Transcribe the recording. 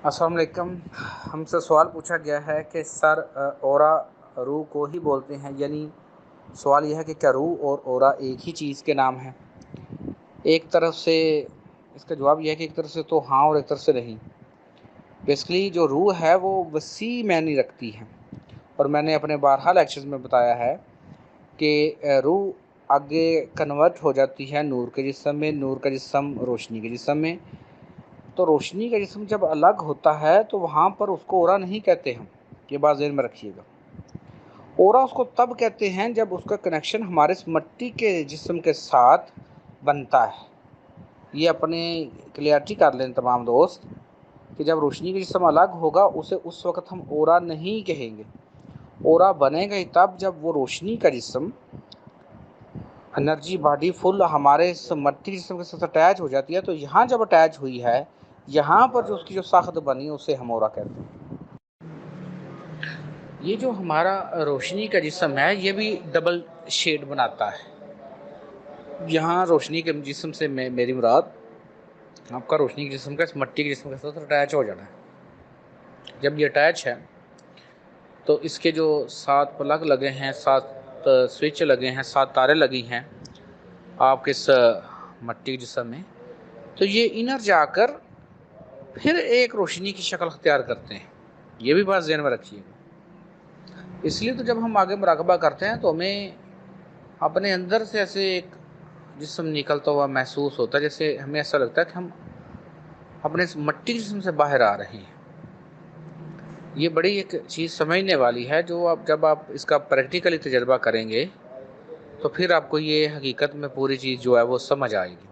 السلام علیکم۔ ہم سے سوال پوچھا گیا ہے کہ سر اورا روح کو ہی بولتے ہیں، یعنی سوال یہ ہے کہ کیا روح اور اورا ایک ہی چیز کے نام ہیں؟ ایک طرف سے اس کا جواب یہ ہے کہ ایک طرف سے تو ہاں اور ایک طرف سے نہیں۔ بیسکلی جو روح ہے وہ وسیع معنی رکھتی ہے، اور میں نے اپنے بارہا لیکچرز میں بتایا ہے کہ روح آگے کنورٹ ہو جاتی ہے نور کے جسم میں، نور کا جسم روشنی کے جسم میں۔ تو روشنی کا جسم جب الگ ہوتا ہے تو وہاں پر اس کو اورا نہیں کہتے ہم، یہ بات ذہن میں رکھیے گا۔ اورا اس کو تب کہتے ہیں جب اس کا کنیکشن ہمارے اس مٹی کے جسم کے ساتھ بنتا ہے۔ یہ اپنے کلیئرٹی کر لیں تمام دوست کہ جب روشنی کا جسم الگ ہوگا اسے اس وقت ہم اورا نہیں کہیں گے۔ اورا بنے گا ہی تب جب وہ روشنی کا جسم انرجی باڈی فل ہمارے اس مٹی جسم کے ساتھ اٹیچ ہو جاتی ہے، تو یہاں جب اٹیچ ہوئی ہے، یہاں پر جو اس کی جو ساخت بنی اسے ہم اورا کہتے ہیں۔ یہ جو ہمارا روشنی کا جسم ہے یہ بھی ڈبل شیڈ بناتا ہے۔ یہاں روشنی کے جسم سے میری مراد آپ کا روشنی کے جسم کا اس مٹی کے جسم کے ساتھ اٹیچ ہو جانا ہے۔ جب یہ اٹیچ ہے تو اس کے جو 7 پلگ لگے ہیں، 7 سوئچ لگے ہیں، 7 تاریں لگی ہیں آپ کے اس مٹی کے جسم میں، تو یہ انر جا کر پھر ایک روشنی کی شکل اختیار کرتے ہیں۔ یہ بھی بات ذہن میں رکھیے گا۔ اس لیے تو جب ہم آگے مراقبہ کرتے ہیں تو ہمیں اپنے اندر سے ایسے ایک جسم نکلتا ہوا محسوس ہوتا ہے، جیسے ہمیں ایسا لگتا ہے کہ ہم اپنے اس مٹی جسم سے باہر آ رہے ہیں۔ یہ بڑی ایک چیز سمجھنے والی ہے، جو جب آپ اس کا پریکٹیکلی تجربہ کریں گے تو پھر آپ کو یہ حقیقت میں پوری چیز جو ہے وہ سمجھ آئے گی۔